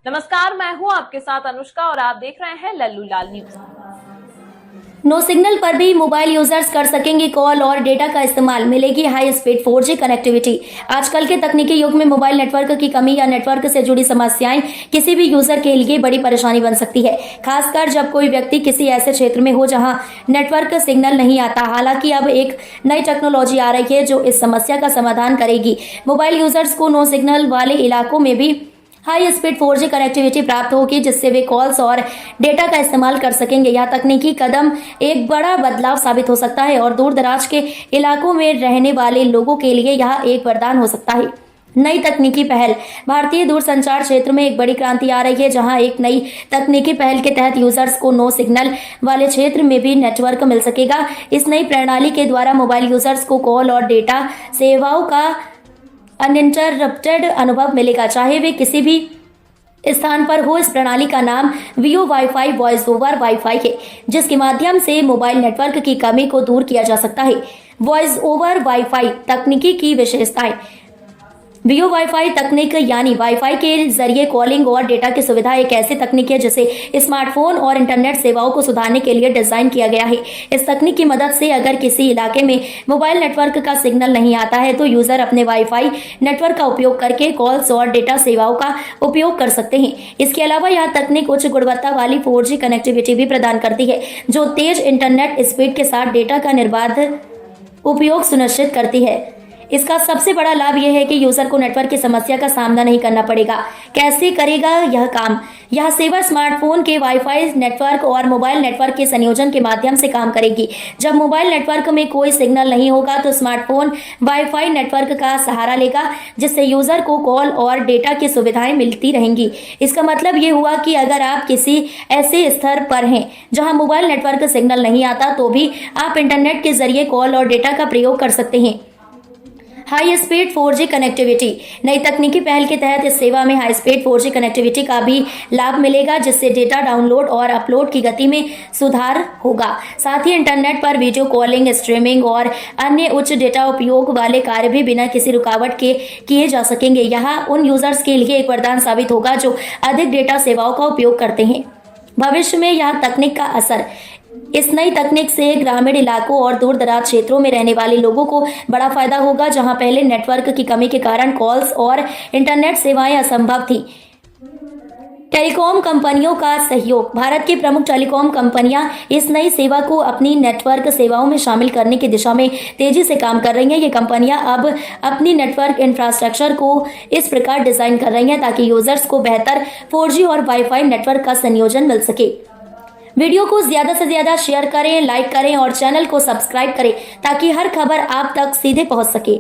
नमस्कार, मैं हूं आपके साथ अनुष्का और आप देख रहे हैं लल्लू लाल न्यूज। नो सिग्नल पर भी मोबाइल यूजर्स कर सकेंगे कॉल और डेटा का इस्तेमाल, मिलेगी हाई स्पीड 4G कनेक्टिविटी। आजकल के तकनीकी युग में मोबाइल नेटवर्क की कमी या नेटवर्क से जुड़ी समस्याएं किसी भी यूजर के लिए बड़ी परेशानी बन सकती है, खासकर जब कोई व्यक्ति किसी ऐसे क्षेत्र में हो जहां नेटवर्क सिग्नल नहीं आता। हालांकि अब एक नई टेक्नोलॉजी आ रही है जो इस समस्या का समाधान करेगी। मोबाइल यूजर्स को नो सिग्नल वाले इलाकों में भी हाई स्पीड 4G कनेक्टिविटी प्राप्त होगी, जिससे वे कॉल्स और डेटा का इस्तेमाल कर सकेंगे। यह तकनीकी कदम एक बड़ा बदलाव साबित हो सकता है और दूर दराज के इलाकों में रहने वाले लोगों के लिए यह एक वरदान हो सकता है। नई तकनीकी पहल। भारतीय दूरसंचार क्षेत्र में एक बड़ी क्रांति आ रही है, जहां एक नई तकनीकी पहल के तहत यूजर्स को नो सिग्नल वाले क्षेत्र में भी नेटवर्क मिल सकेगा। इस नई प्रणाली के द्वारा मोबाइल यूजर्स को कॉल और डेटा सेवाओं का अनइंटरप्टेड अनुभव मिलेगा, चाहे वे किसी भी स्थान पर हो। इस प्रणाली का नाम VO WiFi voice over WiFi है, जिसके माध्यम से मोबाइल नेटवर्क की कमी को दूर किया जा सकता है। वॉइस ओवर वाईफाई तकनीकी की विशेषताएं। वीओ वाईफाई तकनीक यानी वाईफाई के जरिए कॉलिंग और डेटा की सुविधा एक ऐसी तकनीक है जिसे स्मार्टफोन और इंटरनेट सेवाओं को सुधारने के लिए डिजाइन किया गया है। इस तकनीक की मदद से अगर किसी इलाके में मोबाइल नेटवर्क का सिग्नल नहीं आता है तो यूजर अपने वाईफाई नेटवर्क का उपयोग करके कॉल्स और डेटा सेवाओं का उपयोग कर सकते हैं। इसके अलावा यह तकनीक उच्च गुणवत्ता वाली 4G कनेक्टिविटी भी प्रदान करती है, जो तेज इंटरनेट स्पीड के साथ डेटा का निर्बाध उपयोग सुनिश्चित करती है। इसका सबसे बड़ा लाभ यह है कि यूजर को नेटवर्क की समस्या का सामना नहीं करना पड़ेगा। कैसे करेगा यह काम? यह सेवा स्मार्टफोन के वाईफाई नेटवर्क और मोबाइल नेटवर्क के संयोजन के माध्यम से काम करेगी। जब मोबाइल नेटवर्क में कोई सिग्नल नहीं होगा तो स्मार्टफोन वाईफाई नेटवर्क का सहारा लेगा, जिससे यूजर को कॉल और डेटा की सुविधाएं मिलती रहेंगी। इसका मतलब ये हुआ कि अगर आप किसी ऐसे स्तर पर हैं जहां मोबाइल नेटवर्क सिग्नल नहीं आता तो भी आप इंटरनेट के जरिए कॉल और डेटा का प्रयोग कर सकते हैं। High speed 4G connectivity. नई तकनीकी पहल के तहत इस सेवा में हाई स्पीड 4G कनेक्टिविटी का भी लाभ मिलेगा, जिससे डेटा डाउनलोड और अपलोड की गति में सुधार होगा। साथ ही इंटरनेट पर वीडियो कॉलिंग, स्ट्रीमिंग और अन्य उच्च डेटा उपयोग वाले कार्य भी बिना किसी रुकावट के किए जा सकेंगे। यह उन यूजर्स के लिए एक वरदान साबित होगा जो अधिक डेटा सेवाओं का उपयोग करते हैं। भविष्य में यह तकनीक का असर। इस नई तकनीक से ग्रामीण इलाकों और दूर दराज क्षेत्रों में रहने वाले लोगों को बड़ा फायदा होगा, जहां पहले नेटवर्क की कमी के कारण कॉल्स और इंटरनेट सेवाएं असंभव थी। टेलीकॉम कंपनियों का सहयोग। भारत की प्रमुख टेलीकॉम कंपनियां इस नई सेवा को अपनी नेटवर्क सेवाओं में शामिल करने की दिशा में तेजी से काम कर रही हैं। ये कंपनियां अब अपनी नेटवर्क इंफ्रास्ट्रक्चर को इस प्रकार डिजाइन कर रही हैं ताकि यूजर्स को बेहतर 4G और वाईफाई नेटवर्क का संयोजन मिल सके। वीडियो को ज्यादा से ज्यादा शेयर करें, लाइक करें और चैनल को सब्सक्राइब करें ताकि हर खबर आप तक सीधे पहुंच सके।